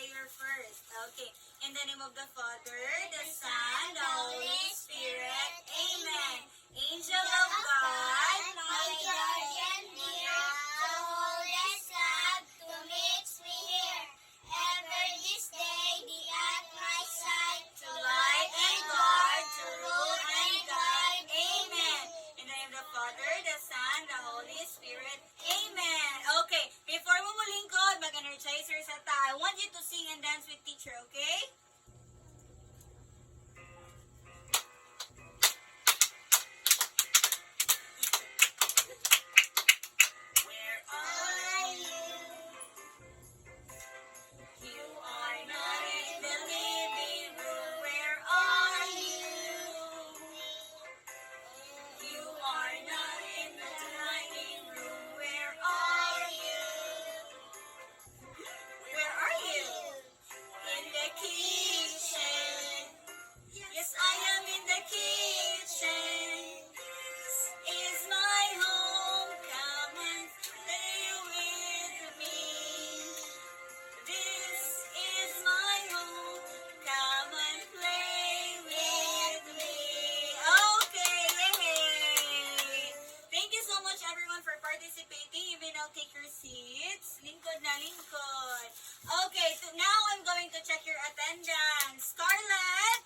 prayer first. Okay. In the name of the Father, the Son, the Holy Spirit. Amen. Angel of God, my guardian dear, the holiest love to mix me here. Ever this day be at my side, to light and guard, to rule and guide. Amen. In the name of the Father, the Son, the Holy Spirit. Amen. Okay, before mo mulingkod, mag-energizer sa ta. I want you to sing and dance with teacher, okay? Where are you? You are not in the living room. Where are you? You are not in the dining room. Where are you? Where are you? In the kitchen. Yes, I am in the kitchen. Is my home. Come and play with me. This is my home. Come and play with me. Okay, yay! Thank you so much everyone for participating. You may now take your seats. Lingkod na lingkod. Okay, so now I'm going to check your attendance. Scarlett?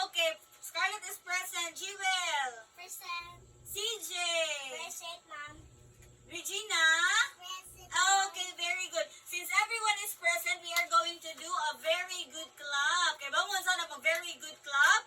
Okay, Scarlett is present. Jewel? present, CJ? present, ma'am, Regina? present, Okay, very good. Since everyone is present, we are going to do a very good clap. Okay, bangon sana po, very good clap.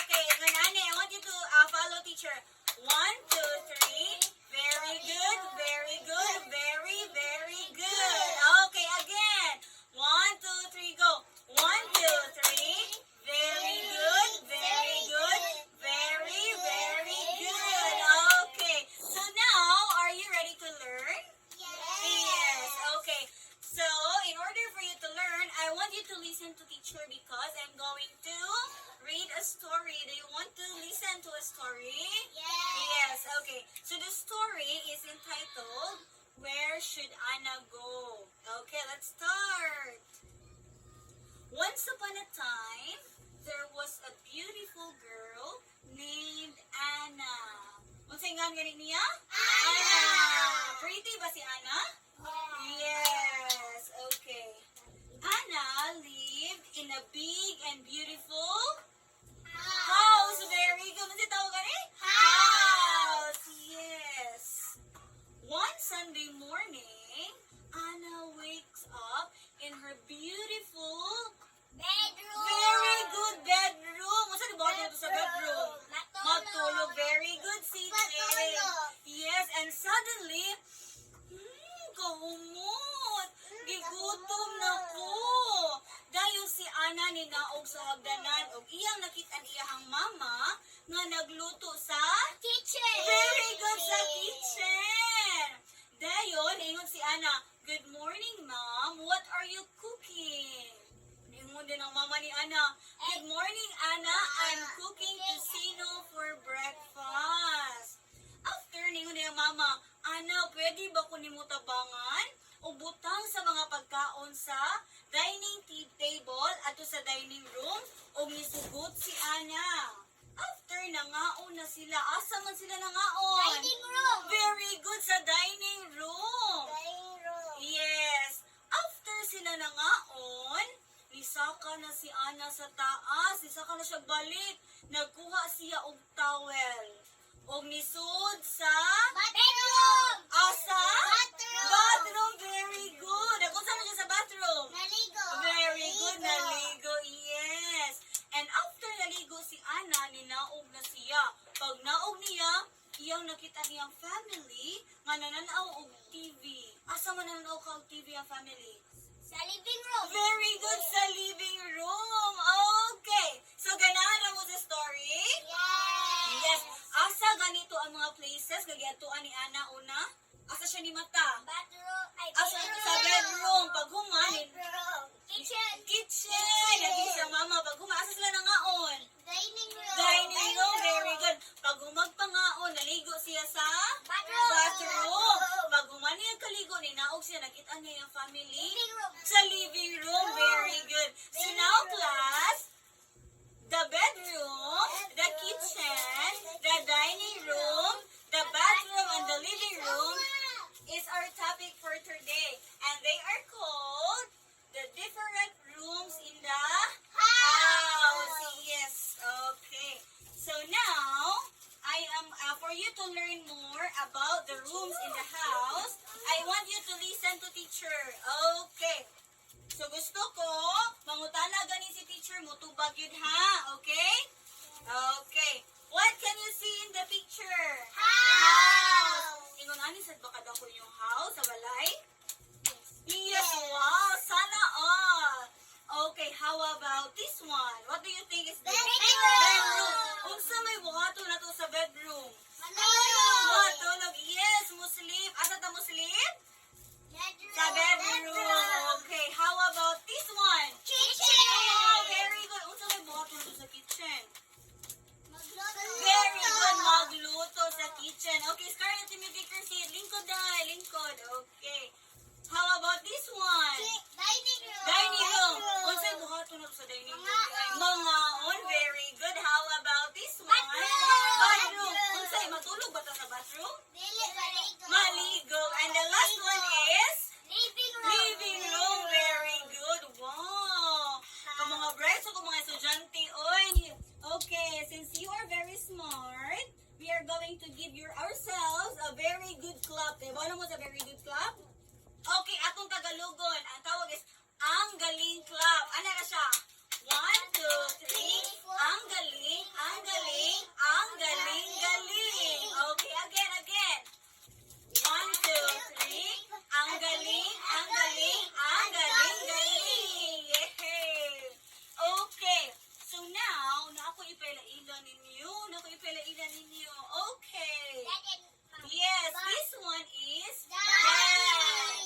Okay, Nani, I want you to follow teacher. 1, 2, 3. Very good, very good, very, very good. Okay, again. 1, 2, 3, go. 1, 2, 3. Very good, very good, very, very good. Okay, so now, are you ready to learn? Yes, okay. So, in order for you to learn, I want you to listen to teacher because I'm going to read a story. Do you want to listen to a story? Yes, okay. So, the story is entitled, Where Should Anna Go? Okay, let's start. Once upon a time, there was a beautiful girl named Anna. Unsay nga gani niya? Anna. Pretty ba si Anna? Yes, okay. Anna lived in a big and beautiful house. Very good. Ano tawag gani? House. Yes. One Sunday morning, Anna wakes up in her beautiful, bedroom, very good bedroom. Ano sa diba dito sa bedroom? Matulog. Very good, CJ. Matulog. Yes, and suddenly, kahumot. Gigutom na ko. Dayon si Anna ni naog sa hagdanan og iyang nakita iyang mama nga nagluto sa kitchen, very good sa kitchen. Dayon, ingon si Anna, "Good morning, ma'am. What are you cooking?" Ingon din ang mama ni Anna, "Good morning, Anna. I'm cooking tocino for breakfast." After, ningon niya mama, "Anna, pwede ba ko nimo tabangan o butang sa mga pagkaon sa dining table ato sa dining room o misugot si Anna." After, nangaon na sila. Asa man sila nangaon? dining room, Very good sa dining room. dining room, Yes. After sila nangaon, nisaka na si Anna sa taas. Nisaka na siya balik. Nagkuha siya og towel. Og nisud sa bedroom, asa? bathroom, Bathroom. Very good. Ako sa siya sa bathroom? naligo, Very good. Naligo. Yes. And after naligo si Anna, ninaog na siya. Pag naog niya, iyang nakita niyang family nga nananaw og TV. Asa man nananaw ka og TV ang family? sa living room, Very good sa living room. Okay. So, ganahan na mo sa story? Yes. Asa ganito ang mga places? Gagatuan ni Anna una? Asa siya ni mata? bathroom, Asa sa bedroom? Pag humanin, bedroom, kitchen, kitchen. Lagi sa mama. Pag asa sila nangaon? dining room, Dining room. Very good. Pag humagpangaon, naligo siya sa bathroom, bathroom. Pag humani ang kaligo, ninaog siya, nakita niya yung family? Living room. Sa living room. Very good. So now, class, the bedroom, the kitchen, the dining room, the bathroom, and the living room is our topic for today. And they are called the different rooms in the house. Yes. Okay. So now, I am for you to learn more about the rooms in the house. I want you to listen to teacher. Okay. So gusto ko mangutana gani si teacher mo tubag yun ha. Okay? Okay. What can you see in the picture? House. Ingon ani sad baka daw ko yung house sa balay? Yes, wow. Sana all. Okay, how about this one? What do you think is this? Bedroom. Unsa may buhato na to sa bedroom? Matulog. Yes, mo sleep. Asa ta mo sleep? Sa bedroom. Okay, how about this one? Oh, very good. Unsa may buhato na to sa kitchen? Very good. Magluto sa kitchen. Okay, Scarlett, you may take your seat. Lingkod dahil. Lingkod. Okay. How about this one? Dining room. Unsay buhato na to sa dining room? Mangaon. Very good. How about this one? Bathroom. Unsay matulog ba ta sa bathroom? Maligo. And the last one is living room. Very good. Wow. Kung mga brides o kung mga estudyante, oy. Okay, since you are very smart, we are going to give ourselves a very good clap. Diba mo sa very good clap? Okay, atong Tagalogon. Ang tawag is ang galing clap. Ano ka siya? 1, 2, 3. Ang galing, ang galing, ang galing, galing. Okay, again. 1, 2, 3. Ang galing, ang galing, ang galing, galing. Yay! Okay. So now, na ako ipalailan ninyo. Okay. Yes, this one is dad.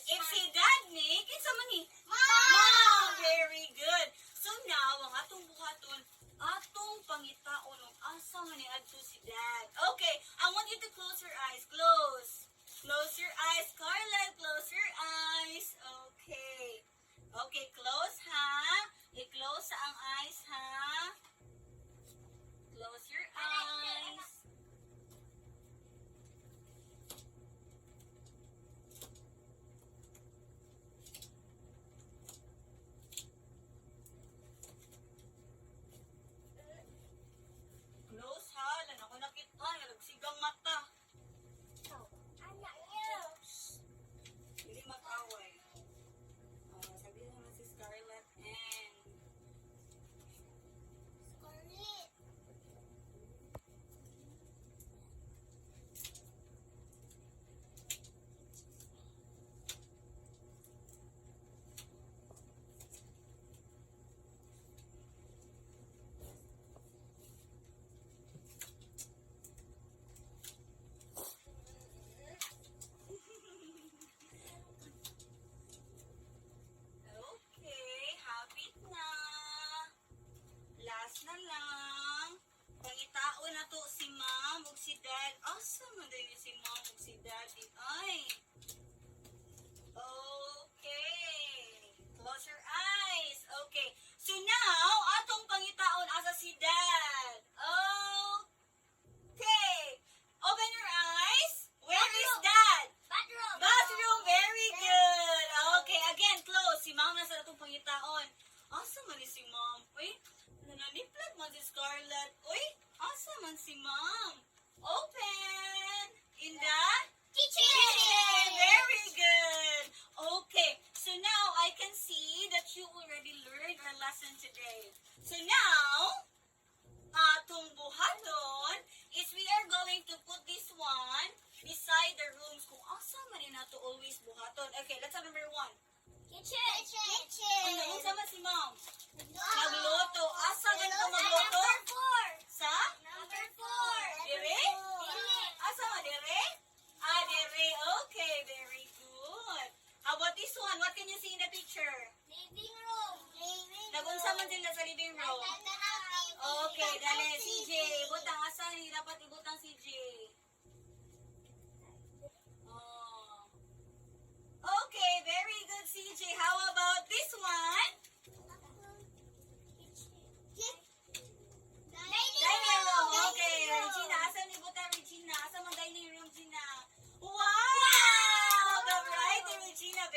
If si dad ni, kinsa man ni? Mom. Very good. So now, ang atong buhaton, atong pangitaon ng asa man ni adto si dad. Okay, I want you to close your eyes. Close. Close your eyes, Scarlett. Close your eyes. Okay. Okay, close ha. I-close sa ang eyes ha. Close your eyes. Close ha. Lan ako nakita. Nagsigang mata. Hindi mag-away. Sabihin naman si Scarlett and okay, hapit na. Last na lang. Pangitao na to si ma'am ug si dad. Asa man din si ma'am ug si daddy? Ay. Okay. Close your eyes. Okay. So now, atong pangitaon asa si dad. Okay. Open your eyes. Where is dad? Bathroom. Very good. Okay, again, close. Si ma'am nasa atong pangitaon. Asa man ni si ma'am? Uy, nananiplag man si Scarlett. Uy, asa man si ma'am? Open. In the kitchen. Very good. Okay, so now I can see that you already learned our lesson today. So now, atong buhaton is we are going to put this one beside the rooms kung asa man ni nato always buhaton. Okay, let's have number 1. Kitchen. Ano sama si ma'am? Magluto. Asa ganito magluto? Sa? Number 4. Dire? Asa mo dire? Dire. Okay, very good. How about this one? What can you see in the picture? Living room. Nagunsa man sila sa living room. Okay, dali. CJ, ibutang asa ni dapat ibutang CJ. Oh.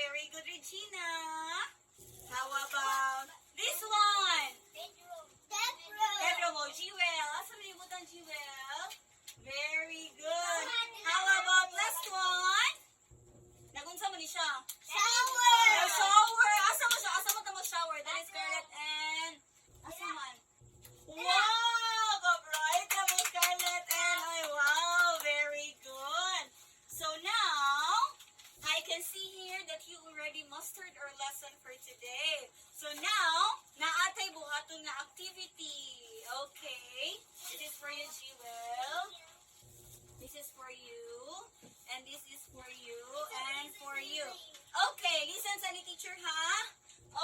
Very good, Regina. How about this one? Bedroom. Oh, Jewel. Asa mo libutan, Jewel? Very good. How about last one? Nagunsa mo ni siya? The shower. Asa mo siya? Asa mo tamo shower? That is Scarlett and... Asa man? Wow! Ka-bright na mo, Scarlett and... Ay, wow! Very good. So now, I can see here that you already mastered our lesson for today. So now, naatay buhaton nga activity. Okay? This is for you, Jewel. This is for you. And this is for you. And for you. Okay, listen sa ni teacher, ha?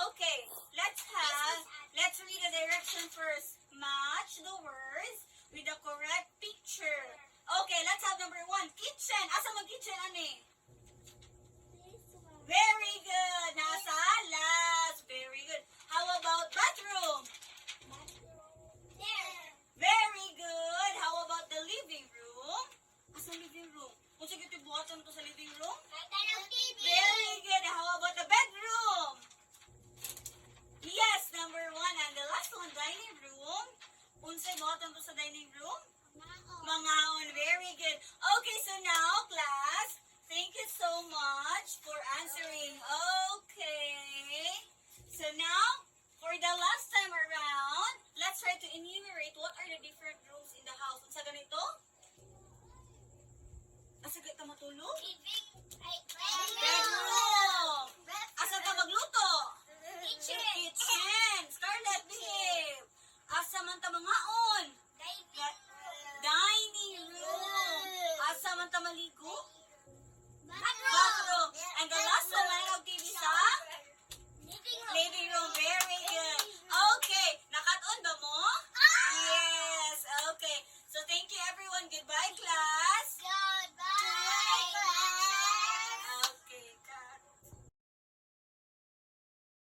Okay, let's read the direction first. Match the words with the correct picture. Okay, let's have number 1. Kitchen. Asa mag kitchen, ani? Very good. Nasa last. Very good. How about bathroom? Very good. How about the living room? Asa living room? Kung sige tibuhatan ko sa living room? Very good. How about the bedroom? Yes, number 1. And the last one, dining room. Unsay buhatan ko sa dining room? Mangaon. Very good. Okay, so now, class, thank you so much for answering. Okay. So now, for the last time around, let's try to enumerate what are the different rooms in the house. Unsa ganito? Asa ka matulog? Bedroom. Asa ka magluto? Kitchen. Scarlett, behave. Asa man ta mangaon? Dining room. Asa man ta maligo?